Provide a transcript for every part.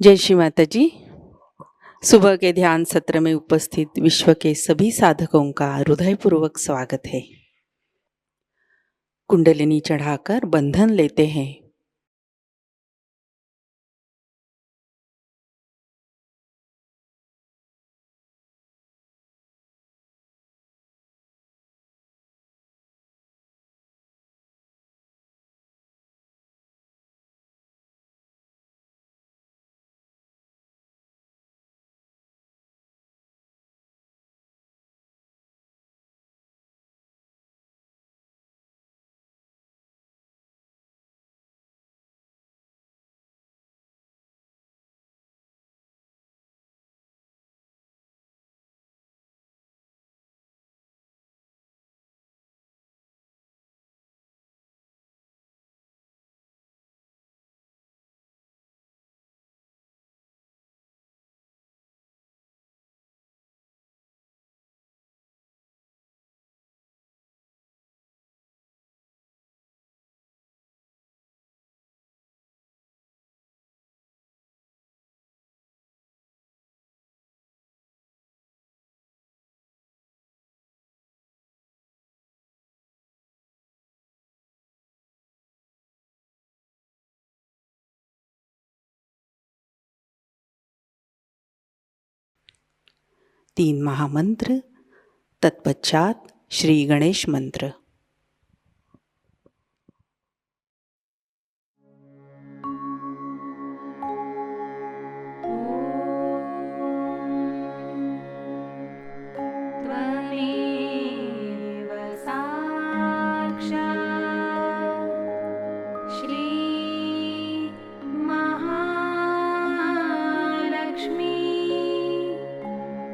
जय श्री माता जी। सुबह के ध्यान सत्र में उपस्थित विश्व के सभी साधकों का हृदयपूर्वक स्वागत है। कुंडलिनी चढ़ाकर बंधन लेते हैं। तीन महामंत्र, तत्पश्चात श्री गणेश मंत्र। त्वमेव साक्षात् श्री महालक्ष्मी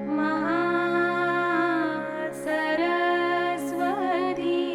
महासरस्वती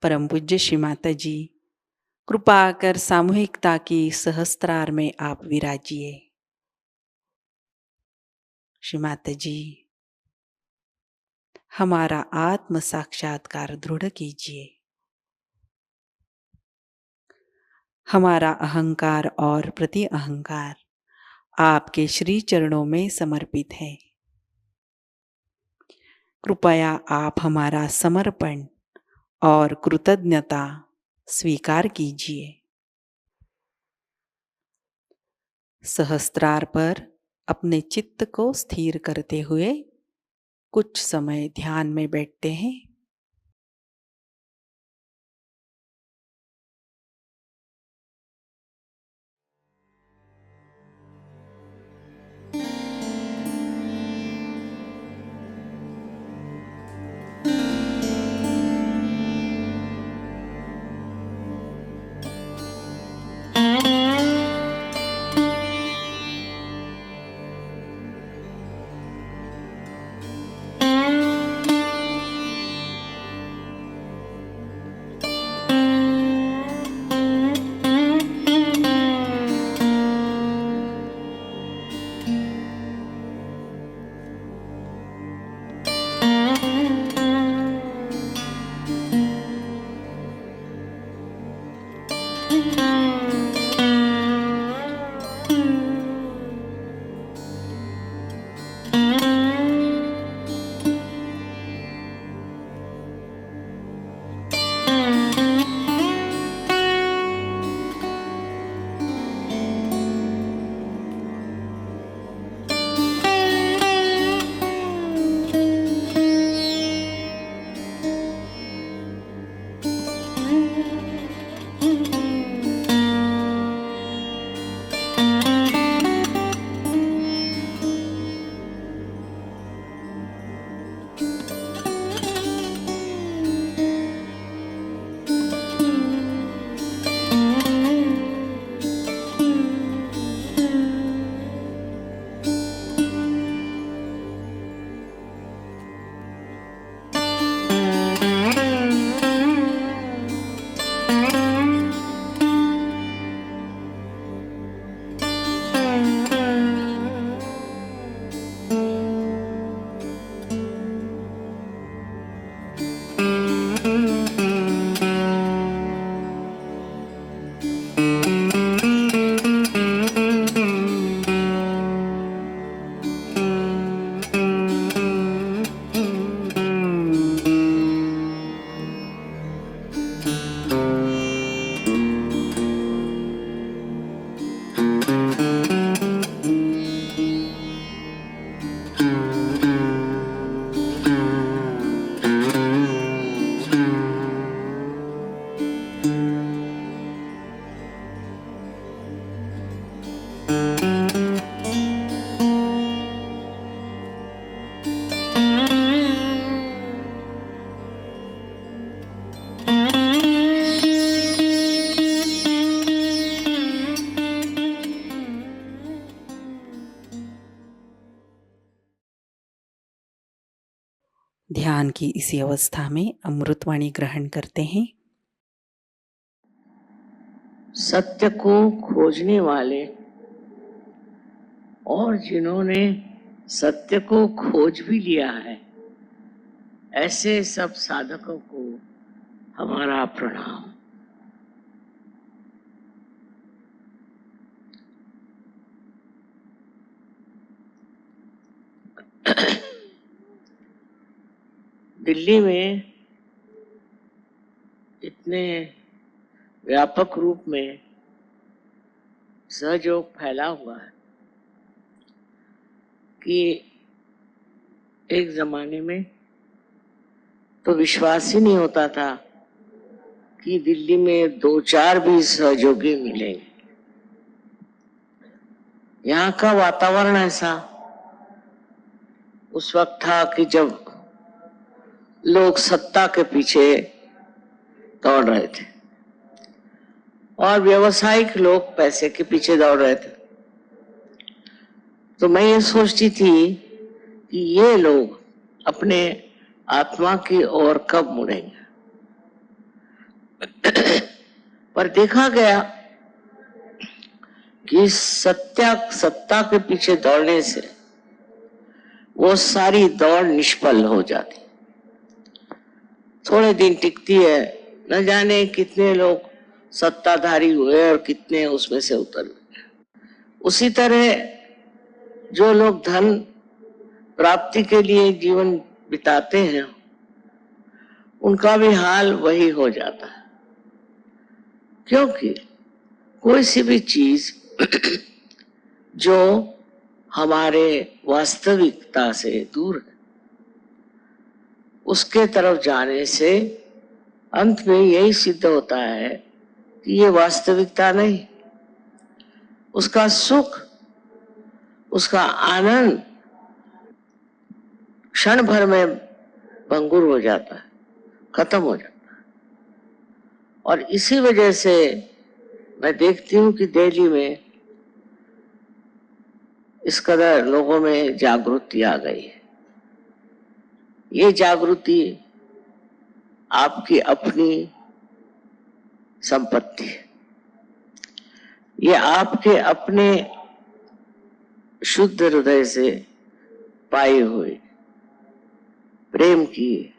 परम पूज्य श्री माता जी, कृपा कर सामूहिकता की सहस्त्रार में आप विराजिए। श्री माता जी, हमारा आत्म साक्षात्कार दृढ़ कीजिए। हमारा अहंकार और प्रति अहंकार आपके श्री चरणों में समर्पित है। कृपया आप हमारा समर्पण और कृतज्ञता स्वीकार कीजिए। सहस्त्रार पर अपने चित्त को स्थिर करते हुए कुछ समय ध्यान में बैठते हैं। ध्यान की इसी अवस्था में अमृतवाणी ग्रहण करते हैं। सत्य को खोजने वाले और जिन्होंने सत्य को खोज भी लिया है, ऐसे सब साधकों को हमारा प्रणाम। दिल्ली में इतने व्यापक रूप में सहयोग फैला हुआ है कि एक जमाने में तो विश्वास ही नहीं होता था कि दिल्ली में 2-4 भी सहयोगी मिलेंगे। यहाँ का वातावरण ऐसा उस वक्त था कि जब लोग सत्ता के पीछे दौड़ रहे थे और व्यवसायिक लोग पैसे के पीछे दौड़ रहे थे। तो मैं ये सोचती थी कि ये लोग अपने आत्मा की ओर कब मुड़ेंगे। पर देखा गया कि सत्ता के पीछे दौड़ने से वो सारी दौड़ निष्फल हो जाती, थोड़े दिन टिकती है। न जाने कितने लोग सत्ताधारी हुए और कितने उसमें से उतर गए। उसी तरह जो लोग धन प्राप्ति के लिए जीवन बिताते हैं, उनका भी हाल वही हो जाता है, क्योंकि कोई सी भी चीज जो हमारे वास्तविकता से दूर है, उसके तरफ जाने से अंत में यही सिद्ध होता है कि ये वास्तविकता नहीं। उसका सुख, उसका आनंद क्षण भर में भंगुर हो जाता है, खत्म हो जाता है। और इसी वजह से मैं देखती हूँ कि दिल्ली में इस कदर लोगों में जागृति आ गई है। ये जागृति आपकी अपनी संपत्ति है, ये आपके अपने शुद्ध हृदय से पाई हुई प्रेम की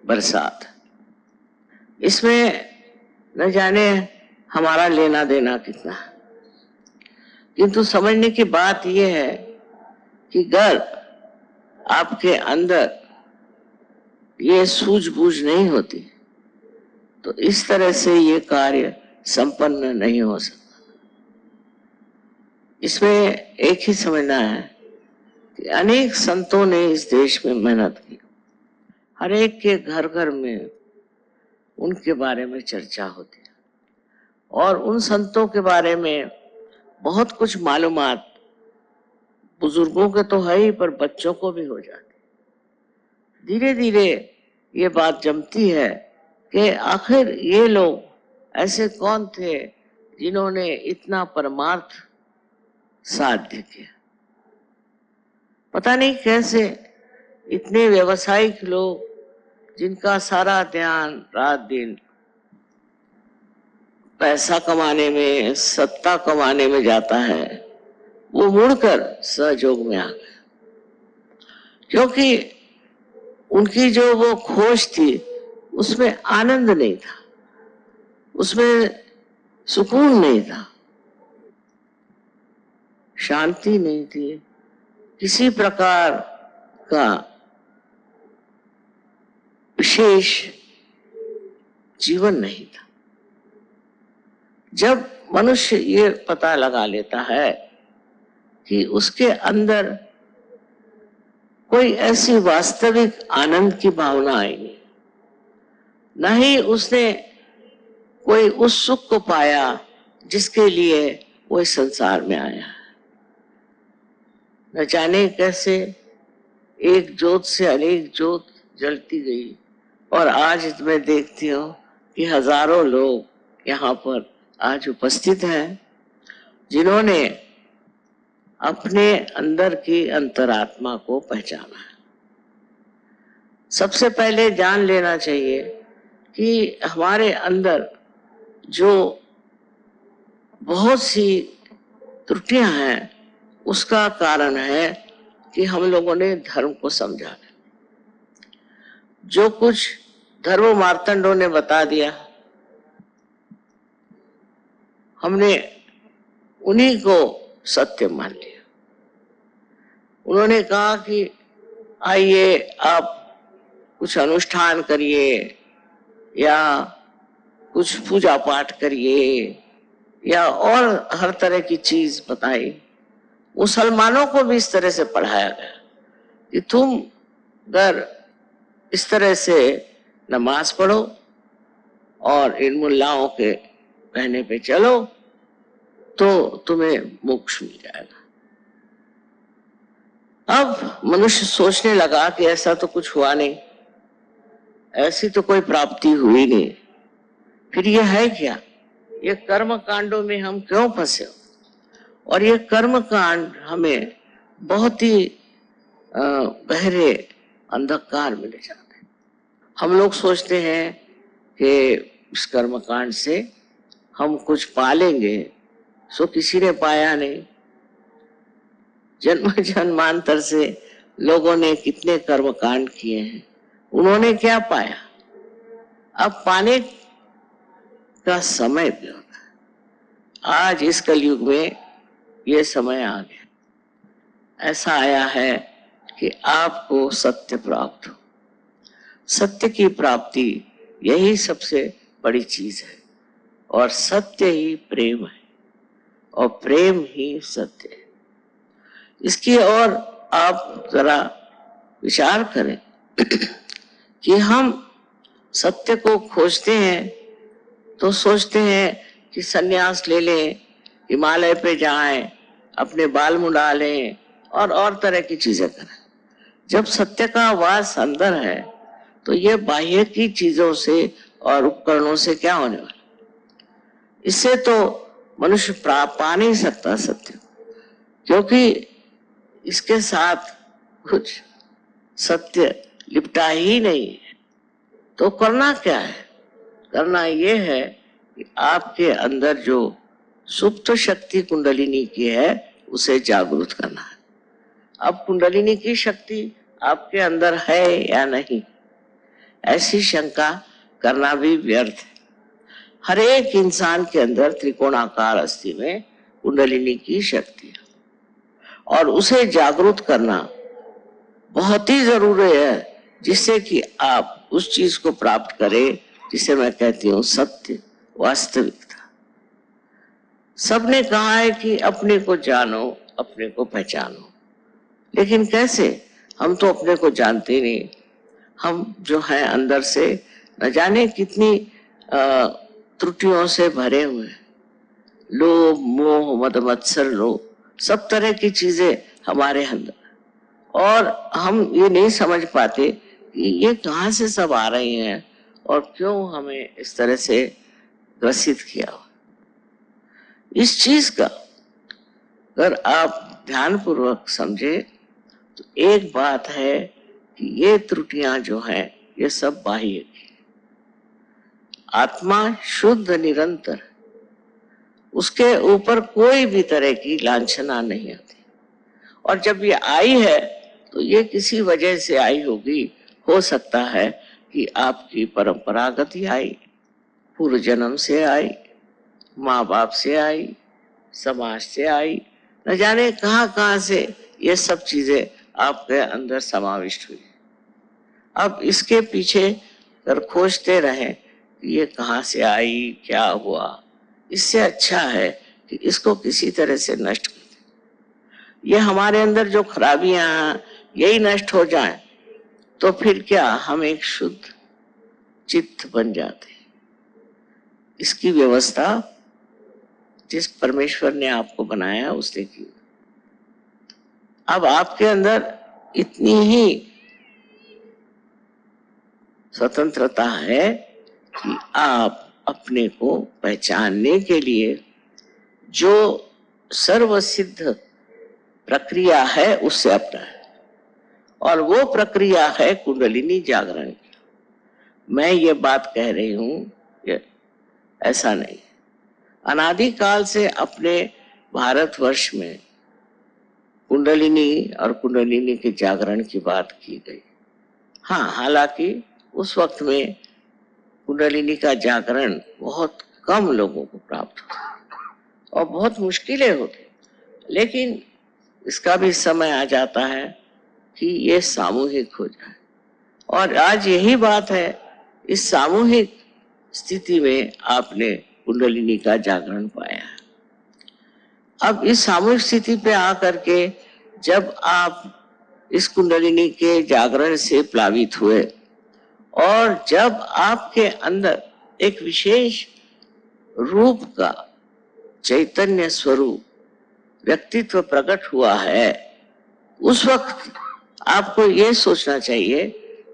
बरसात। इसमें न जाने हमारा लेना देना कितना है, किंतु समझने की बात यह है कि अगर आपके अंदर ये सूझबूझ नहीं होती तो इस तरह से ये कार्य संपन्न नहीं हो सकता। इसमें एक ही समझना है कि अनेक संतों ने इस देश में मेहनत की, हर एक के घर घर में उनके बारे में चर्चा होती है और उन संतों के बारे में बहुत कुछ मालूमात बुजुर्गों के तो है ही, पर बच्चों को भी हो जाती। धीरे धीरे ये बात जमती है कि आखिर ये लोग ऐसे कौन थे जिन्होंने इतना परमार्थ साध्य किया। पता नहीं कैसे इतने व्यवसायिक लोग, जिनका सारा ध्यान रात दिन पैसा कमाने में, सत्ता कमाने में जाता है, वो मुड़कर सहयोग में आ गए, क्योंकि उनकी जो वो खोज थी उसमें आनंद नहीं था, उसमें सुकून नहीं था, शांति नहीं थी, किसी प्रकार का विशेष जीवन नहीं था। जब मनुष्य ये पता लगा लेता है कि उसके अंदर कोई ऐसी वास्तविक आनंद की भावना आएगी, न ही उसने कोई उस सुख को पाया जिसके लिए वो इस संसार में आया। न जाने कैसे एक ज्योत से अनेक ज्योत जलती गई और आज मैं देखती हूँ कि हजारों लोग यहाँ पर आज उपस्थित हैं, जिन्होंने अपने अंदर की अंतरात्मा को पहचाना है। सबसे पहले जान लेना चाहिए कि हमारे अंदर जो बहुत सी त्रुटियां हैं, उसका कारण है कि हम लोगों ने धर्म को समझा नहीं। जो कुछ धर्म मार्तंडों ने बता दिया, हमने उन्हीं को सत्य मान लिया। उन्होंने कहा कि आइए आप कुछ अनुष्ठान करिए या कुछ पूजा पाठ करिए या और हर तरह की चीज बताई। मुसलमानों को भी इस तरह से पढ़ाया गया कि तुम अगर इस तरह से नमाज पढ़ो और इन मुल्लाओं के कहने पे चलो तो तुम्हें मोक्ष मिल जाएगा। अब मनुष्य सोचने लगा कि ऐसा तो कुछ हुआ नहीं, ऐसी तो कोई प्राप्ति हुई नहीं, फिर ये है क्या? ये कर्म कांडों में हम क्यों फंसे? और ये कर्म कांड हमें बहुत ही गहरे अंधकार में ले जाते हैं। हम लोग सोचते हैं कि उस कर्मकांड से हम कुछ पालेंगे, सो किसी ने पाया नहीं। जन्म जन्मांतर से लोगों ने कितने कर्मकांड किए हैं, उन्होंने क्या पाया? अब पाने का समय भी होता है। आज इस कलयुग में ये समय आ गया, ऐसा आया है कि आपको सत्य प्राप्त हो। सत्य की प्राप्ति यही सबसे बड़ी चीज है, और सत्य ही प्रेम है, और प्रेम ही सत्य है। इसकी ओर आप जरा विचार करें कि हम सत्य को खोजते हैं तो सोचते हैं कि सन्यास ले लें, हिमालय पे जाएं, अपने बाल मुंडा लें और तरह की चीजें करें। जब सत्य का वास अंदर है तो ये बाह्य की चीजों से और उपकरणों से क्या होने वाला? इससे तो मनुष्य पा नहीं सकता सत्य, क्योंकि इसके साथ कुछ सत्य लिपटा ही नहीं है। तो करना क्या है? करना ये है कि आपके अंदर जो सुप्त शक्ति कुंडलिनी की है उसे जागृत करना है। अब कुंडलिनी की शक्ति आपके अंदर है या नहीं, ऐसी शंका करना भी व्यर्थ है। हर एक इंसान के अंदर त्रिकोणाकार अस्थि में कुंडलिनी की शक्ति है, और उसे जागृत करना बहुत ही जरूरी है, जिससे कि आप उस चीज को प्राप्त करें जिसे मैं कहती हूँ सत्य, वास्तविकता। सबने कहा है कि अपने को जानो, अपने को पहचानो, लेकिन कैसे? हम तो अपने को जानते नहीं। हम जो है अंदर से न जाने कितनी त्रुटियों से भरे हुए हैं। लोभ, मोह, मद, मत्सर, लोभ, सब तरह की चीजें हमारे अंदर, और हम ये नहीं समझ पाते कि ये कहाँ से सब आ रही हैं और क्यों हमें इस तरह से ग्रसित किया हो। इस चीज का अगर आप ध्यान पूर्वक समझे तो एक बात है कि ये त्रुटियां जो हैं ये सब बाह्य की। आत्मा शुद्ध निरंतर, उसके ऊपर कोई भी तरह की लांछना नहीं आती, और जब ये आई है तो ये किसी वजह से आई होगी। हो सकता है कि आपकी परंपरागत ही आई, पूर्व जन्म से आई, माँ बाप से आई, समाज से आई, न जाने कहाँ कहाँ से ये सब चीजें आपके अंदर समाविष्ट हुई। अब इसके पीछे अगर खोजते रहें कि ये कहाँ से आई, क्या हुआ, इससे अच्छा है कि इसको किसी तरह से नष्ट कर दें। ये हमारे अंदर जो खराबियां हैं यही नष्ट हो जाएं तो फिर क्या हम एक शुद्ध चित्त बन जाते हैं। इसकी व्यवस्था जिस परमेश्वर ने आपको बनाया उसने की। अब आपके अंदर इतनी ही स्वतंत्रता है कि आप अपने को पहचानने के लिए जो सर्वसिद्ध प्रक्रिया है उससे अपनाएं, और वो प्रक्रिया है कुंडलिनी जागरण की। मैं ये बात कह रही हूं, ऐसा नहीं। अनादिकाल से अपने भारतवर्ष में कुंडलिनी और कुंडलिनी के जागरण की बात की गई। हाँ, हालांकि उस वक्त में कुंडलिनी का जागरण बहुत कम लोगों को प्राप्त होता और बहुत मुश्किलें होती, लेकिन इसका भी समय आ जाता है कि ये सामूहिक हो जाए। और आज यही बात है, इस सामूहिक स्थिति में आपने कुंडलिनी का जागरण पाया है। अब इस सामूहिक स्थिति पे आकर के जब आप इस कुंडलिनी के जागरण से प्लावित हुए, और जब आपके अंदर एक विशेष रूप का चैतन्य स्वरूप व्यक्तित्व प्रकट हुआ है, उस वक्त आपको ये सोचना चाहिए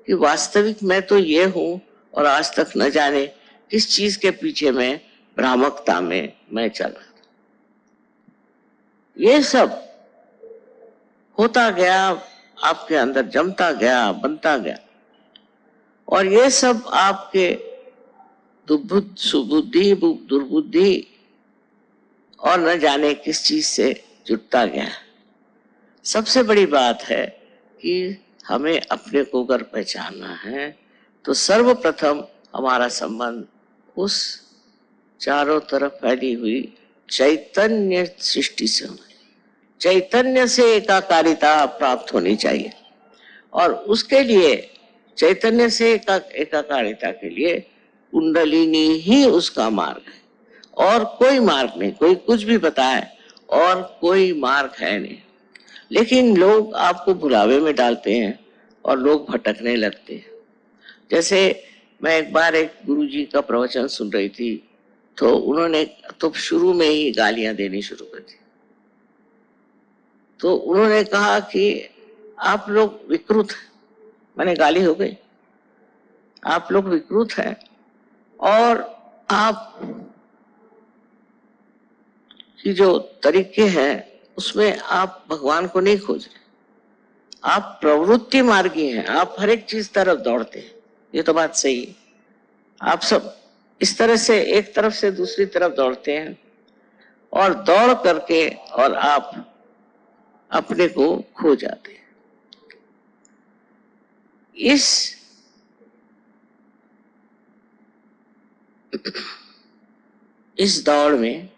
कि वास्तविक मैं तो ये हूं, और आज तक न जाने किस चीज के पीछे मैं भ्रामकता में मैं चल रहा था। ये सब होता गया, आपके अंदर जमता गया, बनता गया, और ये सब आपके सुबुद्धि दुर्बुद्धि और न जाने किस चीज से जुटता गया। सबसे बड़ी बात है कि हमें अपने को अगर पहचानना है तो सर्वप्रथम हमारा संबंध उस चारों तरफ फैली हुई चैतन्य सृष्टि से होना। चैतन्य से एकाकारिता प्राप्त होनी चाहिए और उसके लिए चैतन्य से एकाकारिता के लिए कुंडलिनी ही उसका मार्ग है और कोई मार्ग नहीं। कोई कुछ भी बताए और कोई मार्ग है नहीं। लेकिन लोग आपको भुलावे में डालते हैं और लोग भटकने लगते हैं। जैसे मैं एक बार एक गुरुजी का प्रवचन सुन रही थी तो उन्होंने तो शुरू में ही गालियां देनी शुरू कर दी। तो उन्होंने कहा कि आप लोग विकृत हैं। मैंने गाली हो गई, आप लोग विकृत हैं और आप की जो तरीके हैं उसमें आप भगवान को नहीं खोज रहे, आप प्रवृत्ति मार्गी हैं, आप हर एक चीज तरफ दौड़ते हैं। ये तो बात सही है, आप सब इस तरह से एक तरफ से दूसरी तरफ दौड़ते हैं और दौड़ करके और आप अपने को खो जाते हैं। इस दौड़ में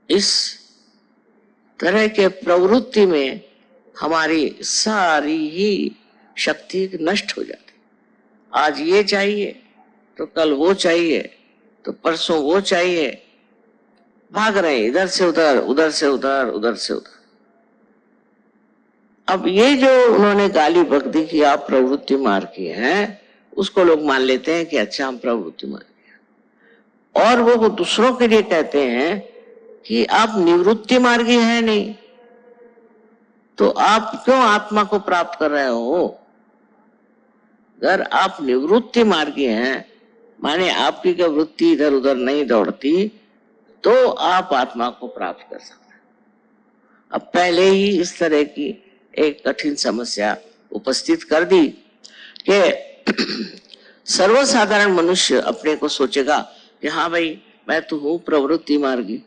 इस तरह के प्रवृत्ति में हमारी सारी ही शक्ति नष्ट हो जाती। आज ये चाहिए तो कल वो चाहिए तो परसों वो चाहिए, भाग रहे इधर से उधर, उधर से उधर, उधर से उधर। अब ये जो उन्होंने गाली बक दी कि आप प्रवृत्ति मार्गी हैं, उसको लोग मान लेते हैं कि अच्छा हम प्रवृत्ति मार्गी हैं और वो दूसरों के लिए कहते हैं कि आप निवृत्ति मार्गी हैं नहीं, तो आप क्यों आत्मा को प्राप्त कर रहे हो? अगर आप निवृत्ति मार्गी हैं, माने आपकी क्या वृत्ति इधर उधर नहीं दौड़ती, तो आप आत्मा को प्राप्त कर सकते हैं। अब पहले ही इस तरह की एक कठिन समस्या उपस्थित कर दी कि सर्वसाधारण मनुष्य अपने को सोचेगा कि हाँ भाई मैं तो हूं प्रवृत्ति मार्गी,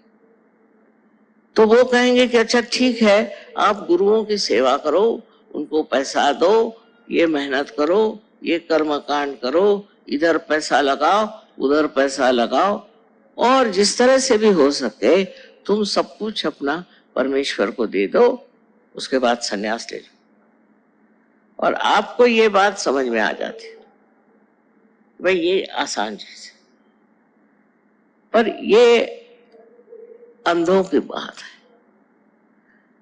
तो वो कहेंगे कि अच्छा ठीक है, आप गुरुओं की सेवा करो, उनको पैसा दो, ये मेहनत करो, ये कर्म कांड करो, इधर पैसा लगाओ, उधर पैसा लगाओ और जिस तरह से भी हो सके तुम सब कुछ अपना परमेश्वर को दे दो, उसके बाद संन्यास ले लो। और आपको ये बात समझ में आ जाती है, भाई ये आसान चीज है, पर ये अंधों की बात है।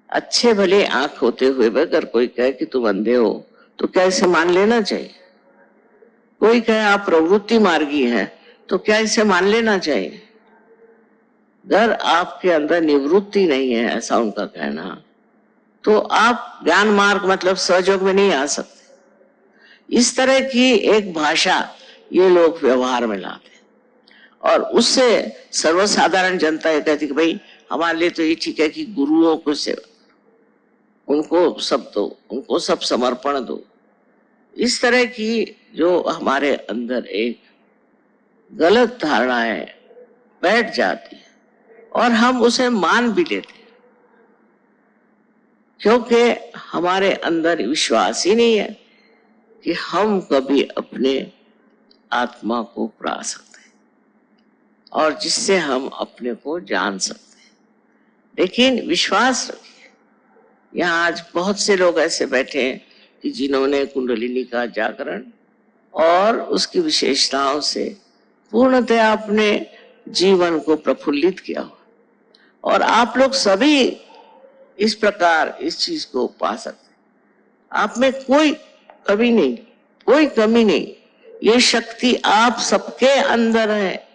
अच्छे भले आंख होते हुए भी अगर कोई कहे कि तुम अंधे हो तो क्या इसे मान लेना चाहिए? कोई कहे आप प्रवृत्ति मार्गी हैं तो क्या इसे मान लेना चाहिए? अगर आपके अंदर निवृत्ति नहीं है, ऐसा उनका कहना, तो आप ज्ञान मार्ग मतलब सहयोग में नहीं आ सकते। इस तरह की एक भाषा ये लोग व्यवहार में लाते और उससे सर्वसाधारण जनता ये कहती कि भाई हमारे लिए तो ये ठीक है कि गुरुओं को सेवा, उनको सब दो, उनको सब समर्पण दो। इस तरह की जो हमारे अंदर एक गलत धारणाएं बैठ जाती है और हम उसे मान भी लेते हैं, क्योंकि हमारे अंदर विश्वास ही नहीं है कि हम कभी अपने आत्मा को पा सकते हैं और जिससे हम अपने को जान सकते हैं। लेकिन विश्वास रखिए, यहाँ आज बहुत से लोग ऐसे बैठे हैं कि जिन्होंने कुंडलिनी का जागरण और उसकी विशेषताओं से पूर्णतः अपने जीवन को प्रफुल्लित किया हुआ और आप लोग सभी इस प्रकार इस चीज को पा सकते। आप में कोई कमी नहीं, कोई कमी नहीं, ये शक्ति आप सबके अंदर है।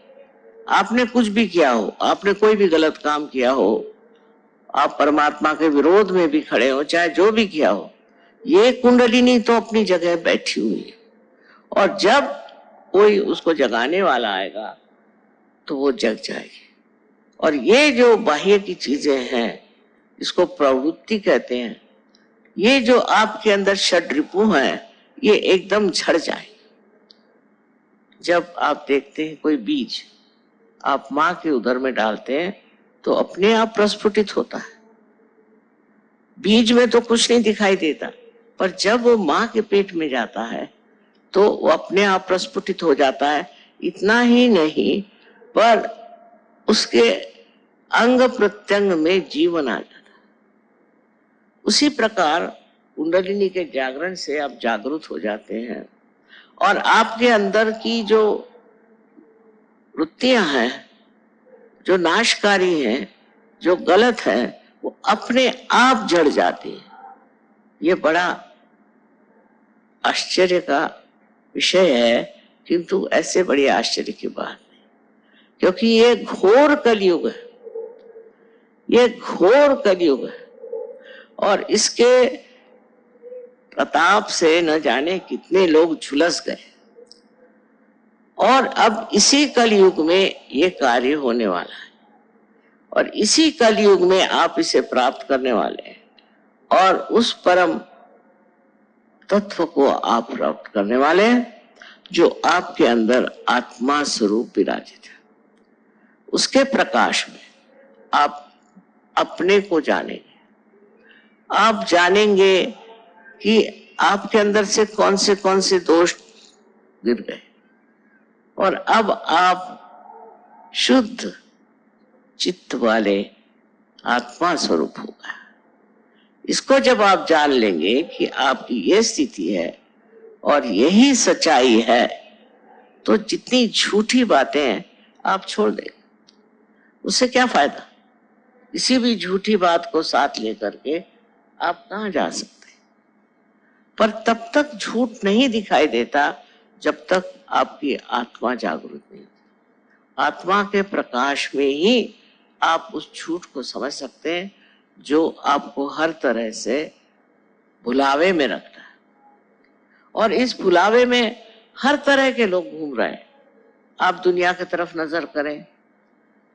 आपने कुछ भी किया हो, आपने कोई भी गलत काम किया हो, आप परमात्मा के विरोध में भी खड़े हो, चाहे जो भी किया हो, ये कुंडलिनी तो अपनी जगह बैठी हुई है और जब कोई उसको जगाने वाला आएगा तो वो जग जाएगी। और ये जो बाह्य की चीजें हैं, इसको प्रवृत्ति कहते हैं, ये जो आपके अंदर षड्रिपु हैं, ये एकदम झड़ जाए। जब आप देखते हैं कोई बीज आप माँ के उदर में डालते हैं तो अपने आप प्रस्फुटित होता है। बीज में तो कुछ नहीं दिखाई देता, पर जब वो माँ के पेट में जाता है तो वो अपने आप प्रस्फुटित हो जाता है। इतना ही नहीं, पर उसके अंग प्रत्यंग में जीवन आ जाता है। उसी प्रकार कुंडलिनी के जागरण से आप जागरूक हो जाते हैं और आपके अंदर की जो वृत्तियां हैं, जो नाशकारी हैं, जो गलत है, वो अपने आप जड़ जाती है। ये बड़ा आश्चर्य का विषय है, किंतु ऐसे बड़ी आश्चर्य की बात नहीं, क्योंकि ये घोर कलयुग है। ये घोर कलयुग है और इसके प्रताप से न जाने कितने लोग झुलस गए और अब इसी कलयुग में ये कार्य होने वाला है और इसी कलयुग में आप इसे प्राप्त करने वाले हैं और उस परम तत्व को आप प्राप्त करने वाले हैं जो आपके अंदर आत्मा स्वरूप विराजित है। उसके प्रकाश में आप अपने को जानेंगे। आप जानेंगे कि आपके अंदर से कौन से दोष गिर गए और अब आप शुद्ध चित्त वाले आत्मा स्वरूप हो गए। इसको जब आप जान लेंगे कि आपकी ये स्थिति है और यही सच्चाई है, तो जितनी झूठी बातें हैं आप छोड़ देंगे। उससे क्या फायदा? किसी भी झूठी बात को साथ लेकर के आप कहाँ जा सकते हैं? पर तब तक झूठ नहीं दिखाई देता जब तक आपकी आत्मा जागरूक नहीं होती। आत्मा के प्रकाश में ही आप उस झूठ को समझ सकते हैं जो आपको हर तरह से भुलावे में रखता है। और इस भुलावे में हर तरह के लोग घूम रहे हैं। आप दुनिया की तरफ नजर करें,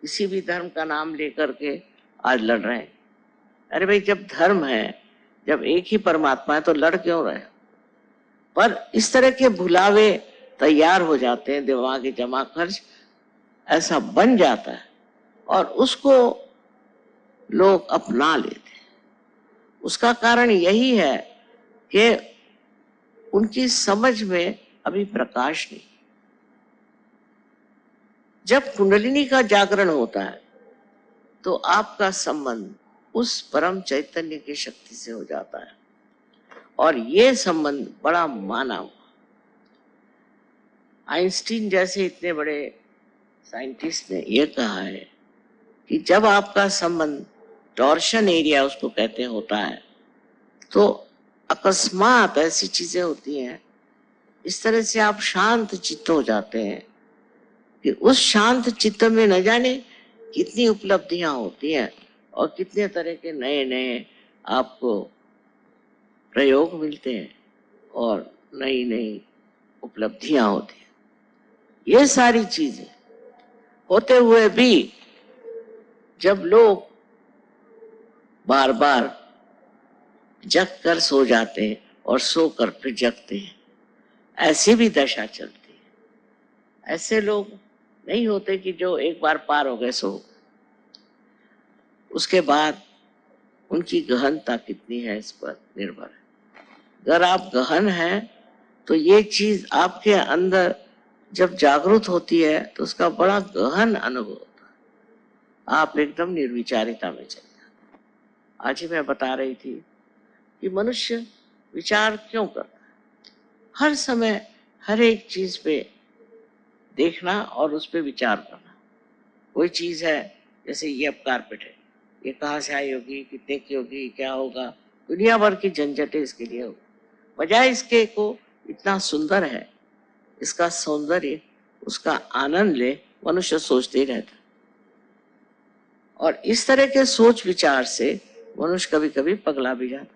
किसी भी धर्म का नाम लेकर के आज लड़ रहे हैं। अरे भाई, जब धर्म है, जब एक ही परमात्मा है, तो लड़ क्यों रहे? पर इस तरह के भुलावे तैयार हो जाते हैं, दिमागी जमा खर्च ऐसा बन जाता है और उसको लोग अपना लेते हैं। उसका कारण यही है कि उनकी समझ में अभी प्रकाश नहीं। जब कुंडलिनी का जागरण होता है तो आपका संबंध उस परम चैतन्य की शक्ति से हो जाता है और ये संबंध बड़ा माना हुआ। आइंस्टीन जैसे इतने बड़े साइंटिस्ट ने यह कहा है कि जब आपका संबंध टॉर्शन एरिया उसको कहते होता है, तो अकस्मात ऐसी चीजें होती हैं, इस तरह से आप शांत चित्त हो जाते हैं कि उस शांत चित्त में न जाने कितनी उपलब्धियां होती हैं और कितने तरह के नए नए आपको प्रयोग मिलते हैं और नई नई उपलब्धियां होती हैं। ये सारी चीजें होते हुए भी जब लोग बार बार जग कर सो जाते हैं और सोकर फिर जगते हैं, ऐसी भी दशा चलती है। ऐसे लोग नहीं होते कि जो एक बार पार हो गए सो, उसके बाद उनकी गहनता कितनी है इस पर निर्भर है। अगर आप गहन हैं तो ये चीज आपके अंदर जब जागृत होती है तो उसका बड़ा गहन अनुभव होता है। आप एकदम निर्विचारिता में चले जाते। आज ही मैं बता रही थी कि मनुष्य विचार क्यों करता है, हर समय हर एक चीज पे देखना और उस पर विचार करना। कोई चीज है, जैसे ये अब कारपेट है, ये कहाँ से आई होगी, कितने की होगी, क्या होगा, दुनिया भर की झंझटें इसके लिए होगी। बजाय इसके को इतना सुंदर है, इसका सौंदर्य, उसका आनंद ले, मनुष्य सोचते ही रहता। और इस तरह के सोच विचार से मनुष्य कभी कभी पगला भी जाता।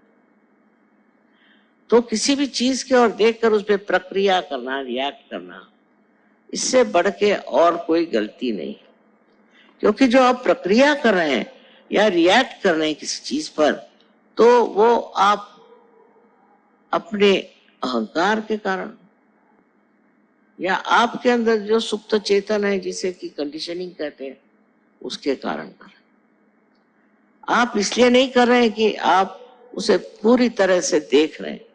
तो किसी भी चीज की ओर देखकर उस पर प्रक्रिया करना, रिएक्ट करना, इससे बढ़ के और कोई गलती नहीं। क्योंकि जो आप प्रक्रिया कर रहे हैं या रिएक्ट कर रहे हैं किसी चीज पर, तो वो आप अपने अहंकार के कारण, या आपके अंदर जो सुप्त चेतन है, जिसे कि कंडीशनिंग कहते हैं, उसके कारण कर रहे हैं। आप इसलिए नहीं कर रहे हैं कि आप उसे पूरी तरह से देख रहे हैं।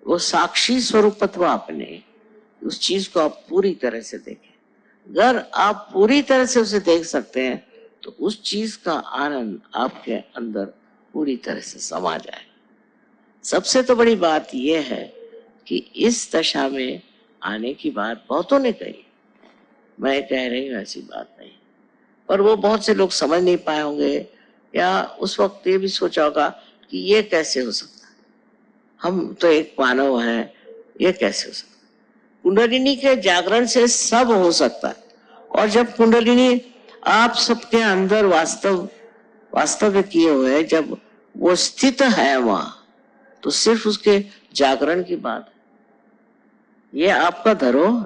वो साक्षी स्वरूपत्व आपने, उस चीज को आप पूरी तरह से देखें। अगर आप पूरी तरह से उसे देख सकते हैं तो उस चीज का आनंद आपके अंदर पूरी तरह से समा जाए। सबसे तो बड़ी बात यह है कि इस दशा में आने की बात बहुतों ने कही, मैं कह रही हूं ऐसी बात नहीं, पर वो बहुत से लोग समझ नहीं पाए होंगे, या उस वक्त ये भी सोचा होगा कि ये कैसे हो सकता है, हम तो एक मानव हैं, ये कैसे हो सकता है। कुंडलिनी के जागरण से सब हो सकता है। और जब कुंडलिनी आप सबके अंदर वास्तव्य किए हुए, जब वो स्थित है वहां, तो सिर्फ उसके जागरण की बात है। ये आपका धरोहर,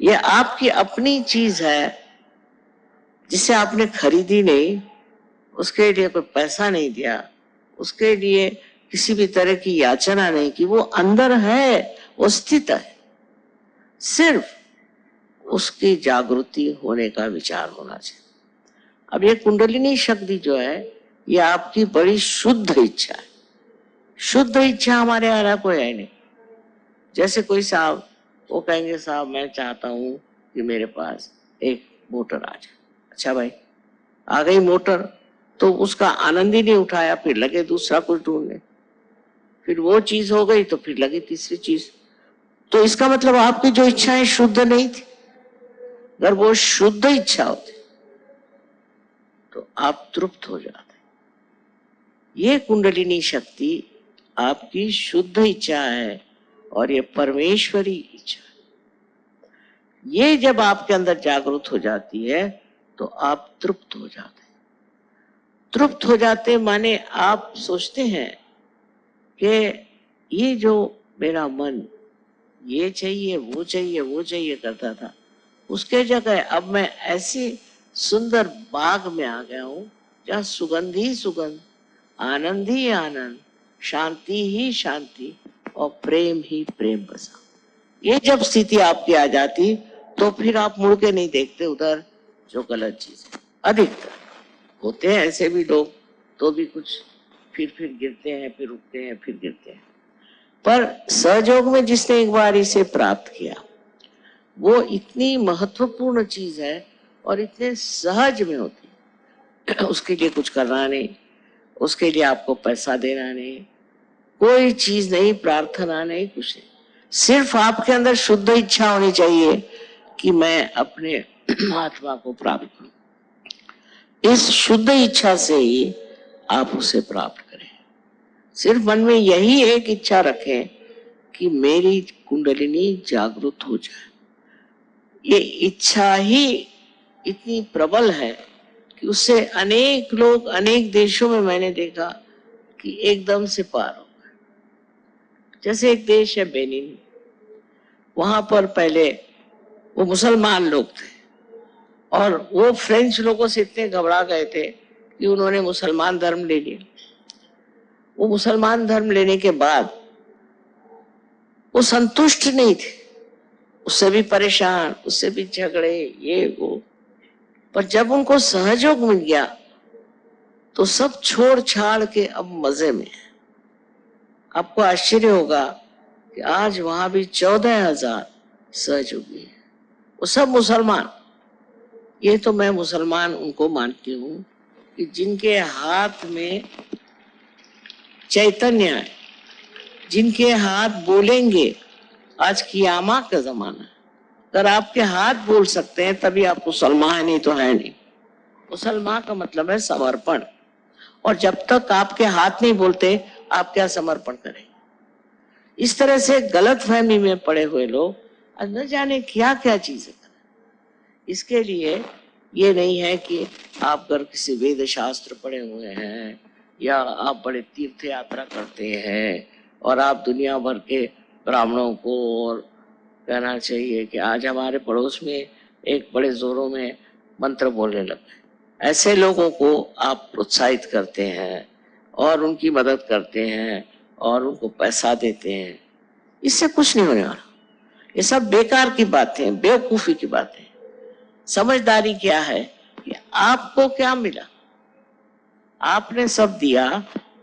ये आपकी अपनी चीज है, जिसे आपने खरीदी नहीं, उसके लिए कोई पैसा नहीं दिया, उसके लिए किसी भी तरह की याचना नहीं की, वो अंदर है, वो स्थित है। सिर्फ उसकी जागृति होने का विचार होना चाहिए। अब ये कुंडलिनी शक्ति जो है, ये आपकी बड़ी शुद्ध इच्छा है। शुद्ध इच्छा हमारे यहाँ कोई है नहीं। जैसे कोई साहब वो कहेंगे, साहब मैं चाहता हूं कि मेरे पास एक मोटर आ जाए। अच्छा भाई, आ गई मोटर, तो उसका आनंद ही नहीं उठाया, फिर लगे दूसरा कुछ ढूंढने, फिर वो चीज हो गई तो फिर लगी तीसरी चीज। तो इसका मतलब आपकी जो इच्छाएं शुद्ध नहीं थी। अगर वो शुद्ध इच्छा होती तो आप तृप्त हो जाते। ये कुंडलिनी शक्ति आपकी शुद्ध इच्छा है और ये परमेश्वरी इच्छा है। ये जब आपके अंदर जागृत हो जाती है तो आप तृप्त हो जाते। तृप्त हो जाते माने आप सोचते हैं कि ये जो मेरा मन ये चाहिए वो चाहिए वो चाहिए करता था, उसके जगह अब मैं ऐसी सुंदर बाग में आ गया हूं जहां सुगंध ही सुगंध, आनंद ही आनंद, शांति ही शांति और प्रेम ही प्रेम बसा। ये जब स्थिति आपकी आ जाती तो फिर आप मुड़ के नहीं देखते उधर जो गलत चीज है। अधिकतर होते हैं ऐसे भी लोग, तो भी कुछ फिर गिरते हैं, फिर उठते हैं, फिर गिरते हैं। पर सहयोग में जिसने एक बार इसे प्राप्त किया, वो इतनी महत्वपूर्ण चीज है और इतने सहज में होती है। उसके लिए कुछ करना नहीं, उसके लिए आपको पैसा देना नहीं, कोई चीज नहीं, प्रार्थना नहीं, कुछ नहीं। सिर्फ आपके अंदर शुद्ध इच्छा होनी चाहिए कि मैं अपने आत्मा को प्राप्त करूं। इस शुद्ध इच्छा से ही आप उसे प्राप्त करें। सिर्फ मन में यही एक इच्छा रखें कि मेरी कुंडलिनी जागृत हो जाए। ये इच्छा ही इतनी प्रबल है कि उससे अनेक लोग अनेक देशों में मैंने देखा कि एकदम से पार हो गए। जैसे एक देश है बेनिन, वहां पर पहले वो मुसलमान लोग थे और वो फ्रेंच लोगों से इतने घबरा गए थे कि उन्होंने मुसलमान धर्म ले लिया। वो मुसलमान धर्म लेने के बाद वो संतुष्ट नहीं थे, उससे भी परेशान, उससे भी झगड़े, ये वो। पर जब उनको सहयोग मिल गया तो सब छोड़ छाड़ के अब मजे में है। आपको आश्चर्य होगा कि आज वहां भी 14,000 सहयोगी हैं, वो सब मुसलमान। ये तो मैं मुसलमान उनको मानती हूँ कि जिनके हाथ में चैतन्य है, जिनके हाथ बोलेंगे। आज कियामत का जमाना है, अगर आपके हाथ बोल सकते हैं तभी आप मुसलमान है, नहीं तो है नहीं। मुसलमान का मतलब है समर्पण, और जब तक आपके हाथ नहीं बोलते आप क्या समर्पण करें। इस तरह से गलत फहमी में पड़े हुए लोग न जाने क्या क्या चीजें करें। इसके लिए ये नहीं है कि आप अगर किसी वेद शास्त्र पढ़े हुए हैं या आप बड़े तीर्थ यात्रा करते हैं और आप दुनिया भर के ब्राह्मणों को और कहना चाहिए कि आज हमारे पड़ोस में एक बड़े जोरों में मंत्र बोलने लगे, ऐसे लोगों को आप प्रोत्साहित करते हैं और उनकी मदद करते हैं और उनको पैसा देते हैं, इससे कुछ नहीं होने वाला। ये सब बेकार की बातें, बेवकूफी की बातें। समझदारी क्या है कि आपको क्या मिला, आपने सब दिया,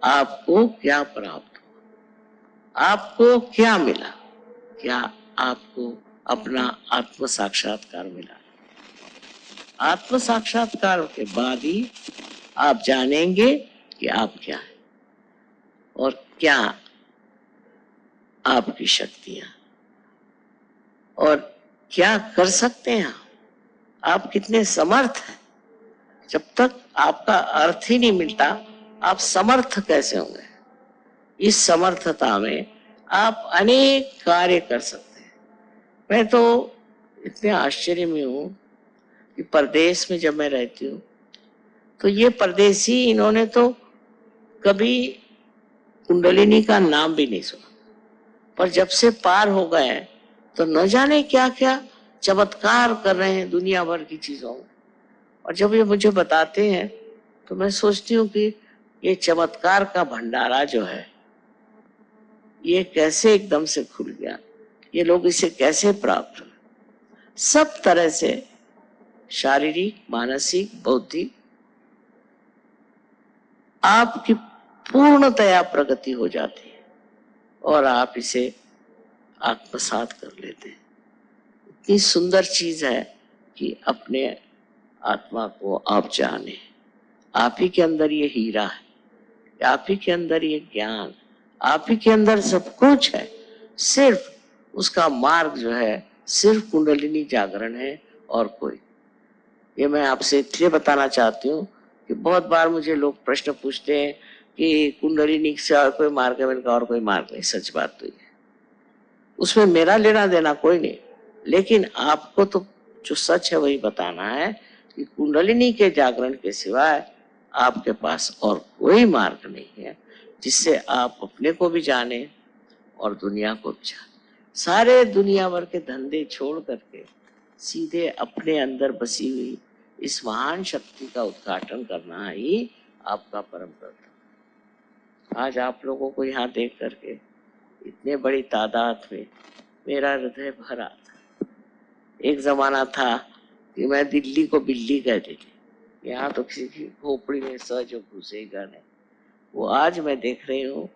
आपको क्या प्राप्त हुआ, आपको क्या मिला, क्या आपको अपना आत्म साक्षात्कार मिला। आत्म साक्षात्कार के बाद ही आप जानेंगे कि आप क्या है और क्या आपकी शक्तियां और क्या कर सकते हैं आप कितने समर्थ हैं। जब तक आपका अर्थ ही नहीं मिलता, आप समर्थ कैसे होंगे। इस समर्थता में आप अनेक कार्य कर सकते हैं। मैं तो इतने आश्चर्य में हूं कि परदेश में जब मैं रहती हूँ तो ये परदेसी, इन्होंने तो कभी कुंडलिनी का नाम भी नहीं सुना, पर जब से पार हो गए तो न जाने क्या क्या चमत्कार कर रहे हैं दुनिया भर की चीजों में। और जब ये मुझे बताते हैं तो मैं सोचती हूँ कि ये चमत्कार का भंडारा जो है ये कैसे एकदम से खुल गया, ये लोग इसे कैसे प्राप्त हुए। सब तरह से शारीरिक, मानसिक, बौद्धिक आपकी पूर्णतया प्रगति हो जाती है और आप इसे आत्मसात कर लेते हैं। इतनी सुंदर चीज है कि अपने आत्मा को आप जाने। आप ही के अंदर ये हीरा है, आप ही के अंदर ये ज्ञान, आप ही के अंदर सब कुछ है। सिर्फ उसका मार्ग जो है सिर्फ कुंडलिनी जागरण है और कोई। ये मैं आपसे इसलिए बताना चाहती हूँ कि बहुत बार मुझे लोग प्रश्न पूछते हैं कि कुंडलिनी से और कोई मार्ग है। मैंने कहा और कोई मार्ग नहीं। सच बात तो ये, उसमें मेरा लेना देना कोई नहीं, लेकिन आपको तो जो सच है वही बताना है कि कुंडलिनी के जागरण के सिवाय आपके पास और कोई मार्ग नहीं है जिससे आप अपने को भी जाने और दुनिया को भी जाने। सारे दुनिया भर के धंधे छोड़ करके सीधे अपने अंदर बसी हुई इस महान शक्ति का उद्घाटन करना ही आपका परम कर्तव्य। आज आप लोगों को यहाँ देख करके इतने बड़ी तादाद में मेरा हृदय भरा था। एक जमाना था कि मैं दिल्ली को बिल्ली कहती थी, यहाँ तो किसी की खोपड़ी में सहज घुसेगा नहीं। वो आज मैं देख रही हूँ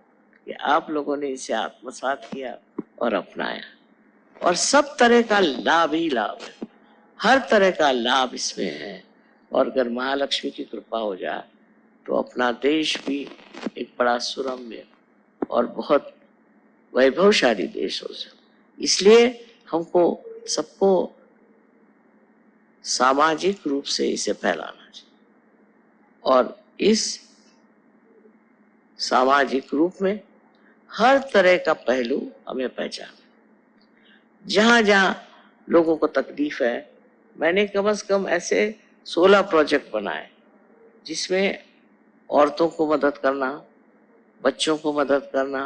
कि आप लोगों ने इसे आत्मसात किया और अपनाया और सब तरह का लाभ ही लाभ है, हर तरह का लाभ इसमें है। और अगर महालक्ष्मी की कृपा हो जाए तो अपना देश भी एक बड़ा सुरम्य और बहुत वैभवशाली देश हो सके। इसलिए हमको सबको सामाजिक रूप से इसे फैलाना चाहिए और इस सामाजिक रूप में हर तरह का पहलू हमें पहचाना। जहां जहां लोगों को तकलीफ है, मैंने कम से कम ऐसे 16 प्रोजेक्ट बनाए जिसमें औरतों को मदद करना, बच्चों को मदद करना,